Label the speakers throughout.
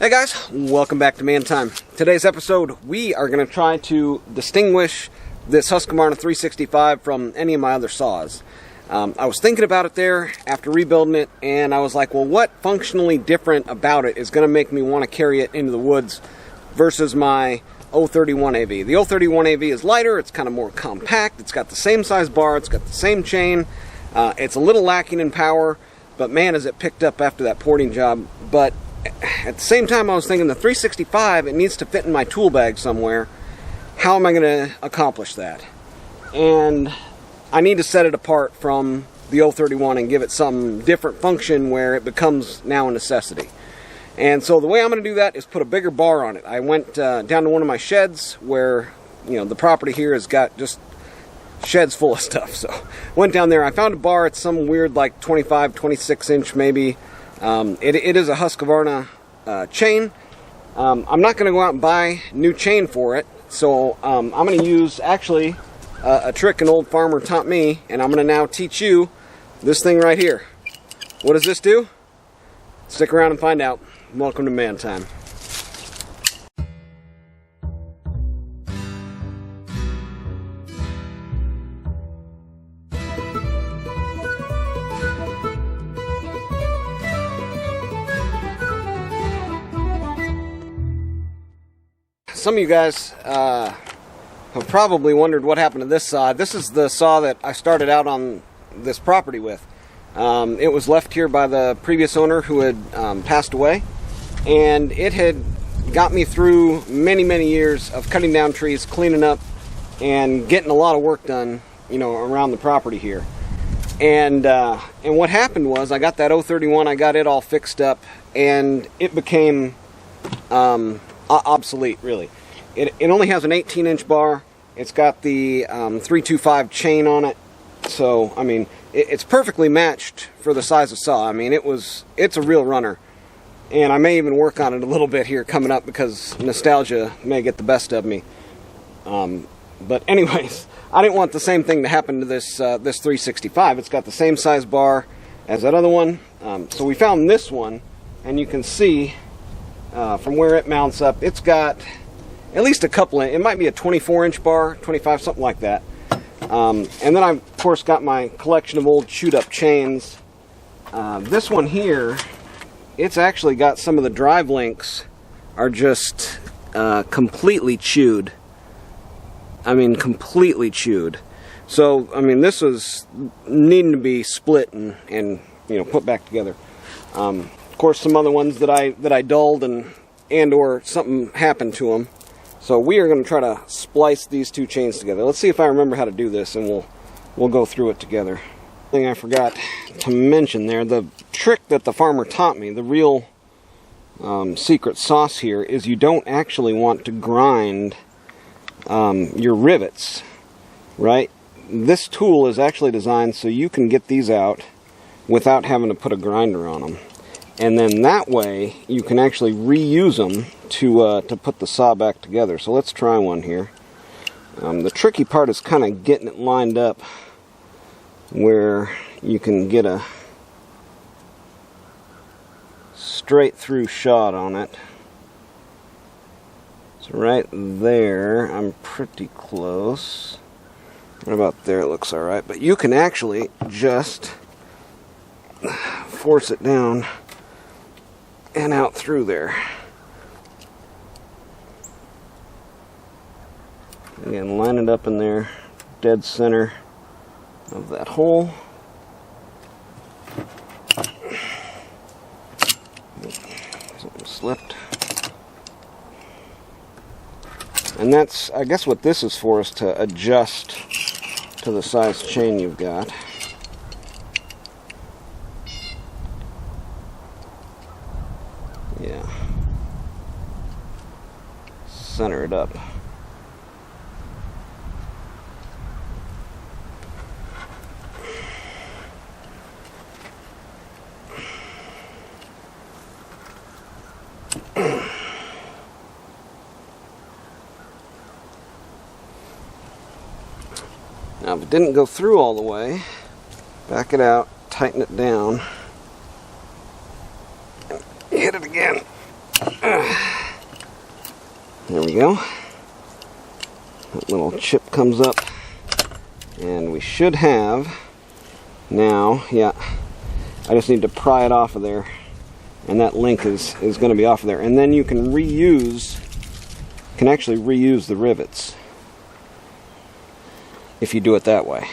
Speaker 1: Hey guys, welcome back to Man Time. Today's episode, we are going to try to distinguish this Husqvarna 365 from any of my other saws. I was thinking about it there after rebuilding it, and I was like, well, what functionally different about it is going to make me want to carry it into the woods versus my 031 AV. The 031 AV is lighter, it's kind of more compact, it's got the same size bar, it's got the same chain, it's a little lacking in power, but man, is it picked up after that porting job. But at the same time, I was thinking the 365, it needs to fit in my tool bag somewhere. How am I going to accomplish that? And I need to set it apart from the 031 and give it some different function where it becomes now a necessity. And so the way I'm going to do that is put a bigger bar on it. I went down to one of my sheds where, you know, the property here has got just sheds full of stuff. So went down there, I found a bar. It's some weird like 25, 26 inch maybe. It is a Husqvarna chain. I'm not going to go out and buy new chain for it, so I'm going to use actually a trick an old farmer taught me, and I'm going to now teach you this thing right here. What does this do? Stick around and find out. Welcome to Man Time. Some of you guys have probably wondered what happened to this saw. This is the saw that I started out on this property with. It was left here by the previous owner who had passed away, and it had got me through many, many years of cutting down trees, cleaning up, and getting a lot of work done, you know, around the property here. And what happened was I got that 031, I got it all fixed up, and it became obsolete, really. It only has an 18-inch bar. It's got the 325 chain on it. So, I mean, it's perfectly matched for the size of saw. I mean, it's a real runner. And I may even work on it a little bit here coming up because nostalgia may get the best of me. But anyways, I didn't want the same thing to happen to this 365. It's got the same size bar as that other one. So we found this one, and you can see from where it mounts up, it's got at least a couple, it might be a 24-inch bar, 25, something like that. And then I've, of course, got my collection of old chewed-up chains. This one here, it's actually got some of the drive links are just completely chewed. I mean, completely chewed. So, I mean, this was needing to be split and you know, put back together. Of course, some other ones that I dulled and or something happened to them. So we are going to try to splice these two chains together. Let's see if I remember how to do this, and we'll go through it together. Thing I forgot to mention there, the trick that the farmer taught me, the real secret sauce here, is you don't actually want to grind your rivets, right? This tool is actually designed so you can get these out without having to put a grinder on them. And then that way you can actually reuse them to put the saw back together. So let's try one here. The tricky part is kind of getting it lined up where you can get a straight through shot on it. So right there, I'm pretty close. Right about there, it looks alright. But you can actually just force it down and out through there. Again, line it up in there, dead center of that hole. Something slipped. And that's, I guess what this is for, is to adjust to the size chain you've got. Yeah. Center it up. Now, if it didn't go through all the way, back it out, tighten it down, and hit it again. There we go. That little chip comes up, and we should have now, yeah, I just need to pry it off of there, and that link is going to be off of there. And then you can actually reuse the rivets if you do it that way.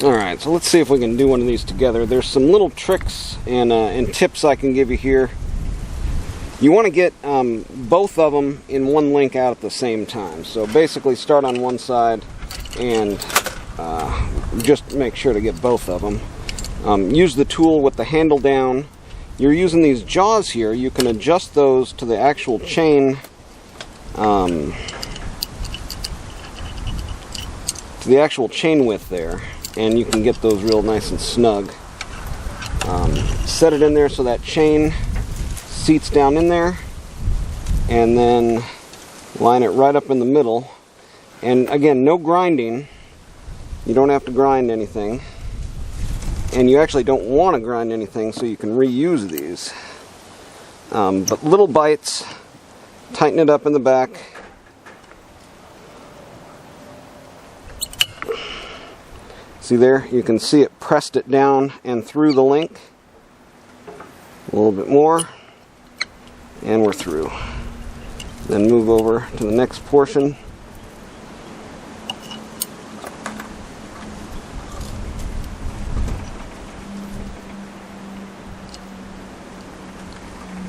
Speaker 1: Alright, so let's see if we can do one of these together. There's some little tricks and tips I can give you here. You want to get both of them in one link out at the same time. So basically start on one side and just make sure to get both of them. Use the tool with the handle down. You're using these jaws here. You can adjust those to the actual chain width there, and you can get those real nice and snug. Set it in there so that chain seats down in there, and then line it right up in the middle. And again, no grinding. You don't have to grind anything, and you actually don't want to grind anything, so you can reuse these. But little bites, tighten it up in the back. See there, you can see it pressed it down and through the link. A little bit more, and we're through. Then move over to the next portion.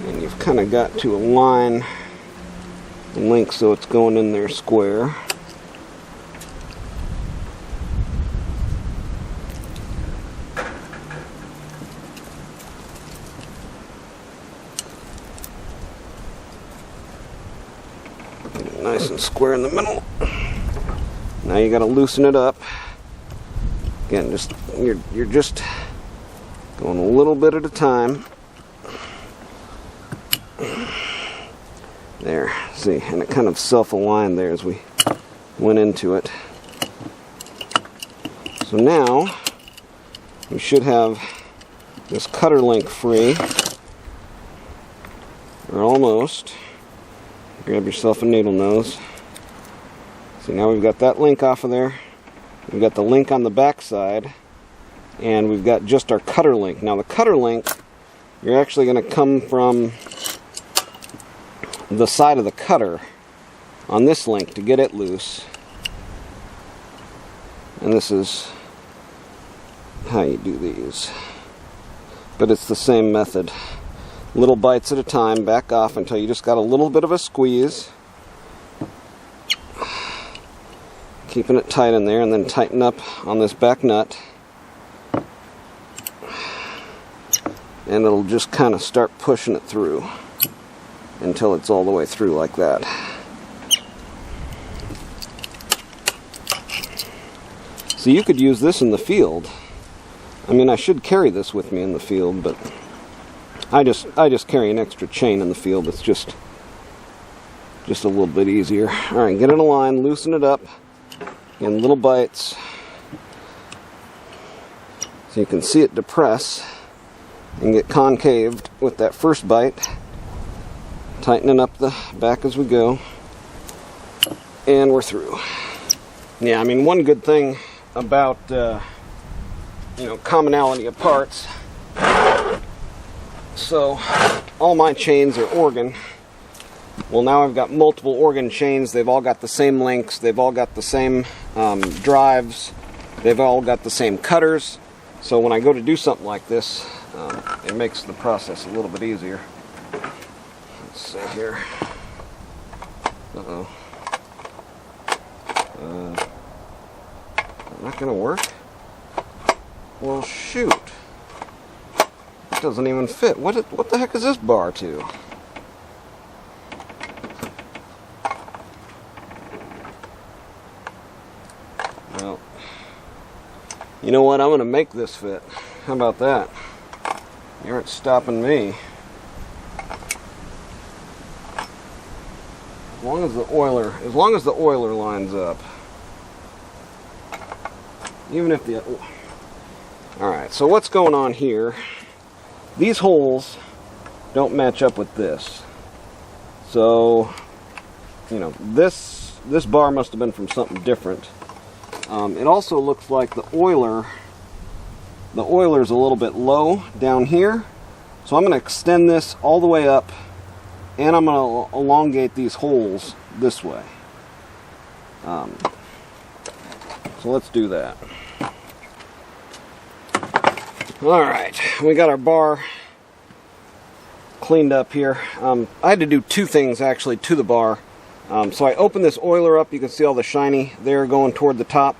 Speaker 1: And you've kind of got to align the link so it's going in there square. Nice and square in the middle. Now you got to loosen it up. Again, you're just going a little bit at a time. There, see, and it kind of self-aligned there as we went into it. So now we should have this cutter link free, or almost. Grab yourself a needle nose. See, now we've got that link off of there. We've got the link on the back side, and we've got just our cutter link. Now the cutter link, you're actually going to come from the side of the cutter on this link to get it loose. And this is how you do these. But it's the same method. Little bites at a time, back off until you just got a little bit of a squeeze. Keeping it tight in there, and then tighten up on this back nut. And it'll just kind of start pushing it through until it's all the way through like that. So you could use this in the field. I mean, I should carry this with me in the field, but I just carry an extra chain in the field. It's just a little bit easier. All right, get it aligned, loosen it up in little bites so you can see it depress and get concaved with that first bite. Tightening up the back as we go, and we're through. Yeah, I mean, one good thing about commonality of parts. So all my chains are organ. Well, now I've got multiple organ chains. They've all got the same links. They've all got the same drives. They've all got the same cutters. So when I go to do something like this, it makes the process a little bit easier. Let's see here. Uh-oh. Not gonna work? Well, shoot. Doesn't even fit. What the heck is this bar to? Well, you know what? I'm going to make this fit. How about that? You aren't stopping me. As long as the oiler lines up. Even if the... Alright, so what's going on here? These holes don't match up with this. So, you know, this bar must have been from something different. It also looks like the oiler's a little bit low down here. So I'm going to extend this all the way up, and I'm going to elongate these holes this way. So let's do that. Alright, we got our bar cleaned up here. I had to do two things actually to the bar. So I opened this oiler up. You can see all the shiny there going toward the top.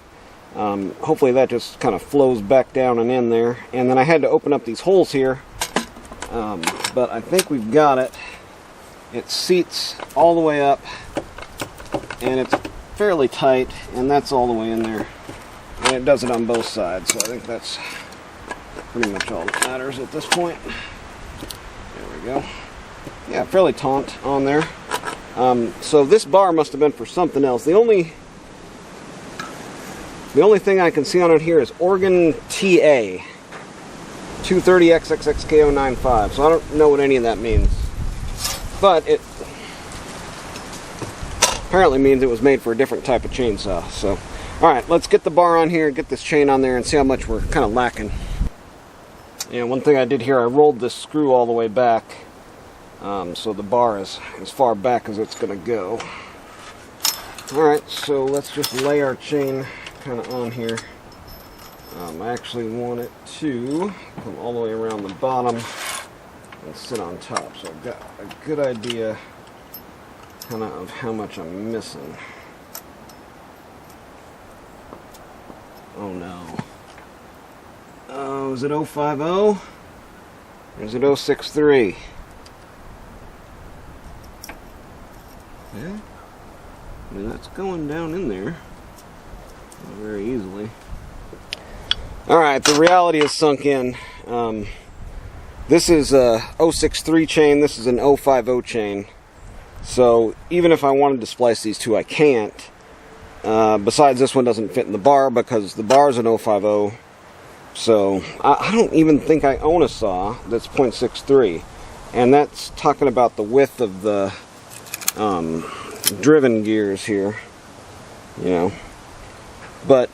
Speaker 1: Hopefully that just kind of flows back down and in there. And then I had to open up these holes here. But I think we've got it. It seats all the way up, and it's fairly tight, and that's all the way in there. And it does it on both sides, so I think that's pretty much all that matters at this point. There we go. Yeah, fairly taut on there. So this bar must have been for something else. The only thing I can see on it here is Organ TA 230XXXKO95. So I don't know what any of that means. But it apparently means it was made for a different type of chainsaw. So, alright, let's get the bar on here, get this chain on there, and see how much we're kind of lacking. And one thing I did here, I rolled this screw all the way back. So the bar is as far back as it's going to go. Alright, so let's just lay our chain kind of on here. I actually want it to come all the way around the bottom and sit on top. So I've got a good idea kind of how much I'm missing. Oh no. Oh, is it 050? Or is it 063? Yeah. I mean, that's going down in there very easily. Alright, the reality is sunk in. This is a 063 chain, this is an 050 chain. So even if I wanted to splice these two, I can't. Besides, this one doesn't fit in the bar because the bar is an 050. So I don't even think I own a saw that's 0.63. And that's talking about the width of the driven gears here. You know. But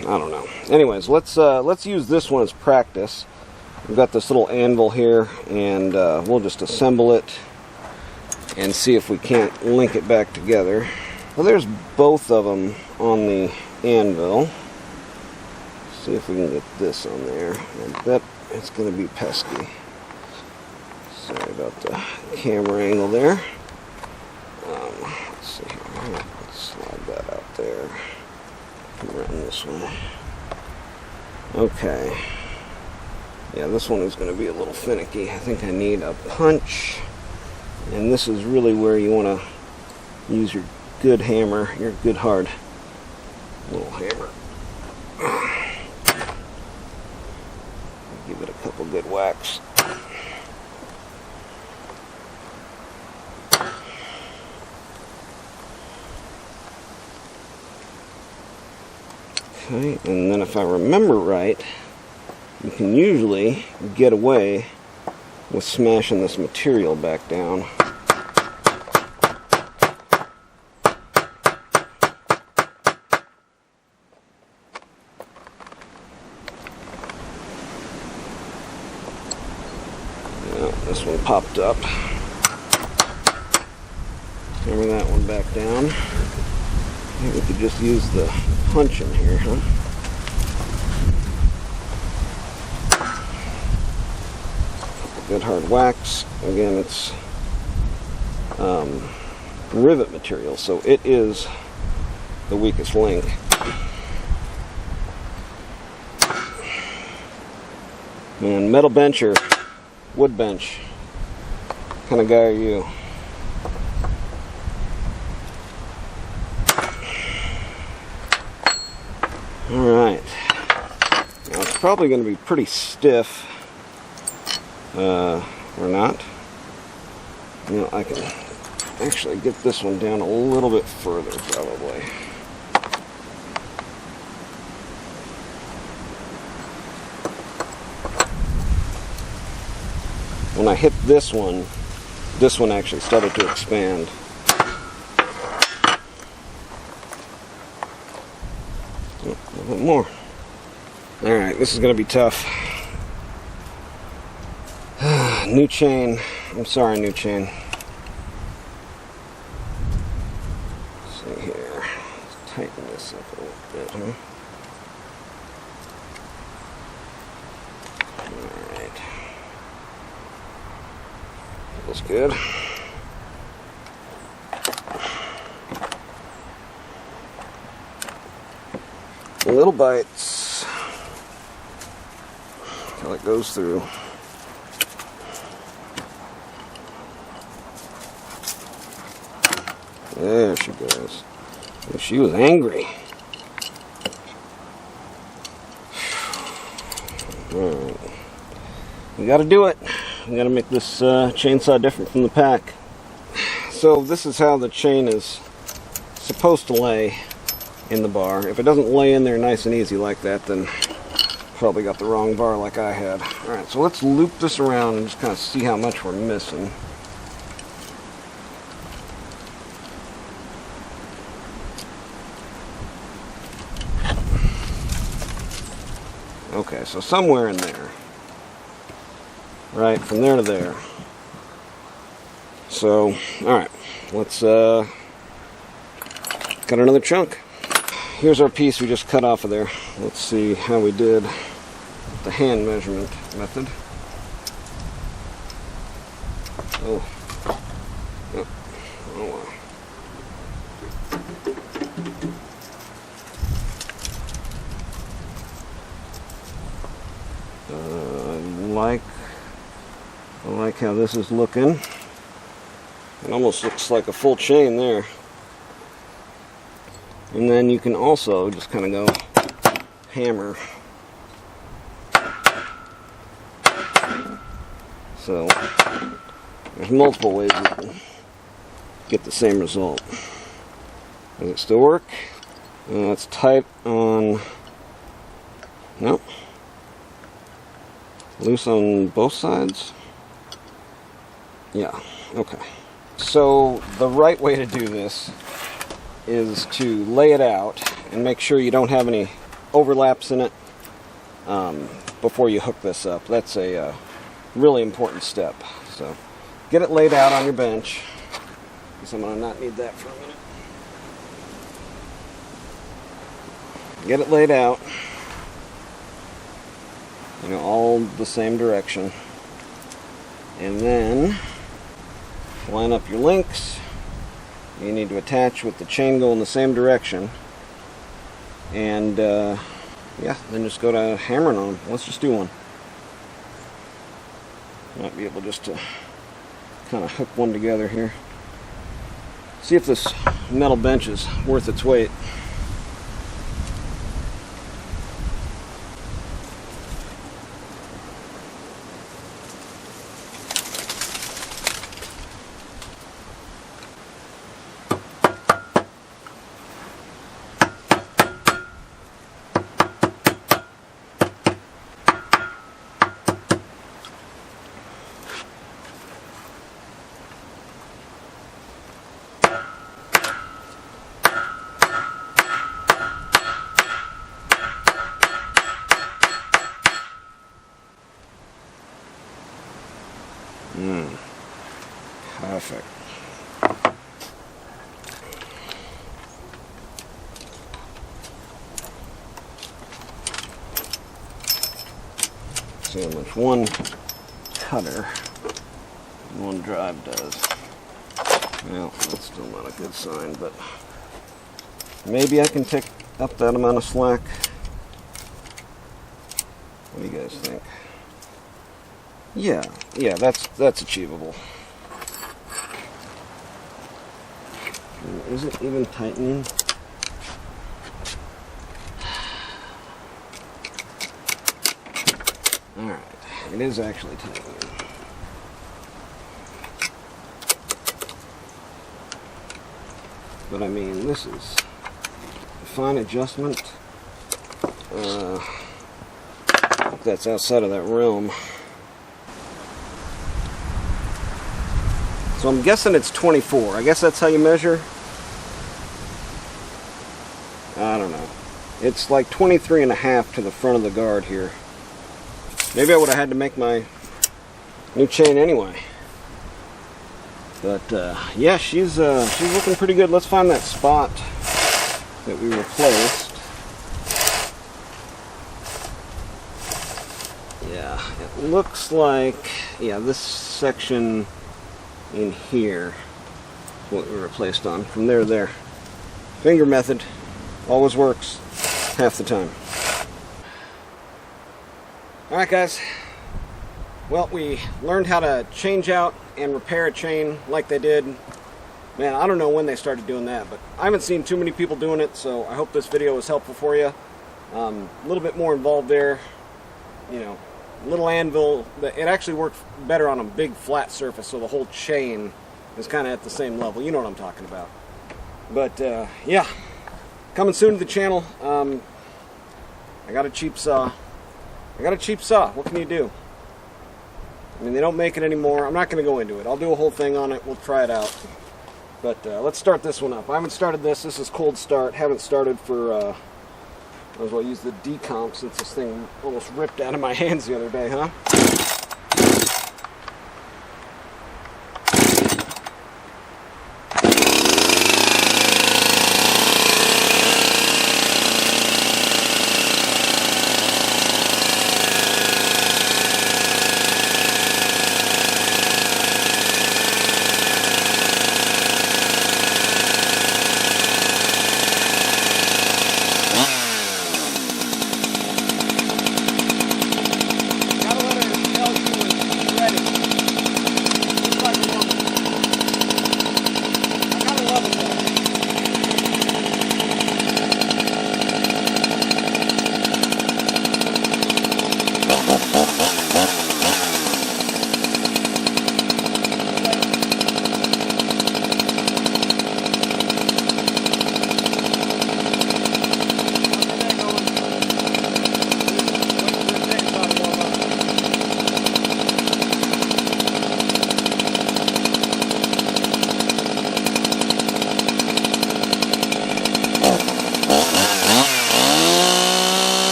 Speaker 1: I don't know. Anyways, let's use this one as practice. We've got this little anvil here, and we'll just assemble it and see if we can't link it back together. Well, there's both of them on the anvil. See if we can get this on there. I bet it's going to be pesky. Sorry about the camera angle there. Let's see here. Let's slide that out there. Come around this way. Okay. Yeah, this one is going to be a little finicky. I think I need a punch. And this is really where you want to use your good hammer, your good hard little hammer. Give it a couple good whacks. Okay, and then if I remember right, you can usually get away with smashing this material back down. This one popped up. Hammer that one back down. Maybe we could just use the punch in here, huh? Good hard wax. Again, it's rivet material, so it is the weakest link. Man, metal bench or wood bench? What kind of guy are you? Alright. Now it's probably going to be pretty stiff. Or not. You know, I can actually get this one down a little bit further, probably. When I hit this one this one actually started to expand. Oh, a little bit more. Alright, this is going to be tough. New chain. I'm sorry, new chain. Let's see here. Let's tighten this up a little bit, huh? Alright. Feels good. Little bites until it goes through. There she goes. She was angry. Alright. We gotta do it. We gotta make this chainsaw different from the pack. So this is how the chain is supposed to lay in the bar. If it doesn't lay in there nice and easy like that, then probably got the wrong bar like I had. Alright, so let's loop this around and just kind of see how much we're missing. Okay, so somewhere in there. Right, from there to there. So, alright, let's cut another chunk. Here's our piece we just cut off of there. Let's see how we did with the hand measurement method. Oh. Oh, oh wow. I like how this is looking. It almost looks like a full chain there. And then you can also just kind of go hammer. So there's multiple ways you can get the same result. Does it still work? It's tight on. Nope. Loose on both sides? Yeah, okay. So the right way to do this is to lay it out and make sure you don't have any overlaps in it before you hook this up. That's a really important step. So get it laid out on your bench. Guess I'm going to not need that for a minute. Get it laid out. You know, all the same direction. And then line up your links. You need to attach with the chain going the same direction. And yeah, then just go to hammering on them. Let's just do one. Might be able just to kind of hook one together here. See if this metal bench is worth its weight. Perfect. See how much one cutter and one drive does. Well, that's still not a good sign, but maybe I can pick up that amount of slack. What do you guys think? Yeah, that's achievable. Is it even tightening? Alright, it is actually tightening. But I mean, this is a fine adjustment. If that's outside of that realm. So I'm guessing it's 24. I guess that's how you measure. I don't know. It's like 23 and a half to the front of the guard here. Maybe I would have had to make my new chain anyway. But yeah, she's looking pretty good. Let's find that spot that we replaced. Yeah, it looks like, yeah, this section in here is what we replaced on. From there to there. Finger method always works half the time. Alright guys, well, we learned how to change out and repair a chain like they did. Man, I don't know when they started doing that, but I haven't seen too many people doing it, so I hope this video was helpful for you. A little bit more involved there, you know, little anvil. It actually worked better on a big flat surface, so the whole chain is kind of at the same level. You know what I'm talking about. But yeah, coming soon to the channel. I got a cheap saw. What can you do? I mean, they don't make it anymore. I'm not going to go into it. I'll do a whole thing on it. We'll try it out. But let's start this one up. I haven't started this. This is cold start. Haven't started for, might as well use the decomp since this thing almost ripped out of my hands the other day, huh?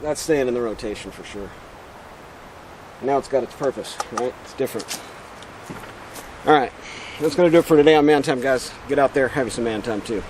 Speaker 1: That's staying in the rotation for sure. Now it's got its purpose, right? It's different. Alright, that's going to do it for today on Man Time, guys. Get out there, have you some Man Time too.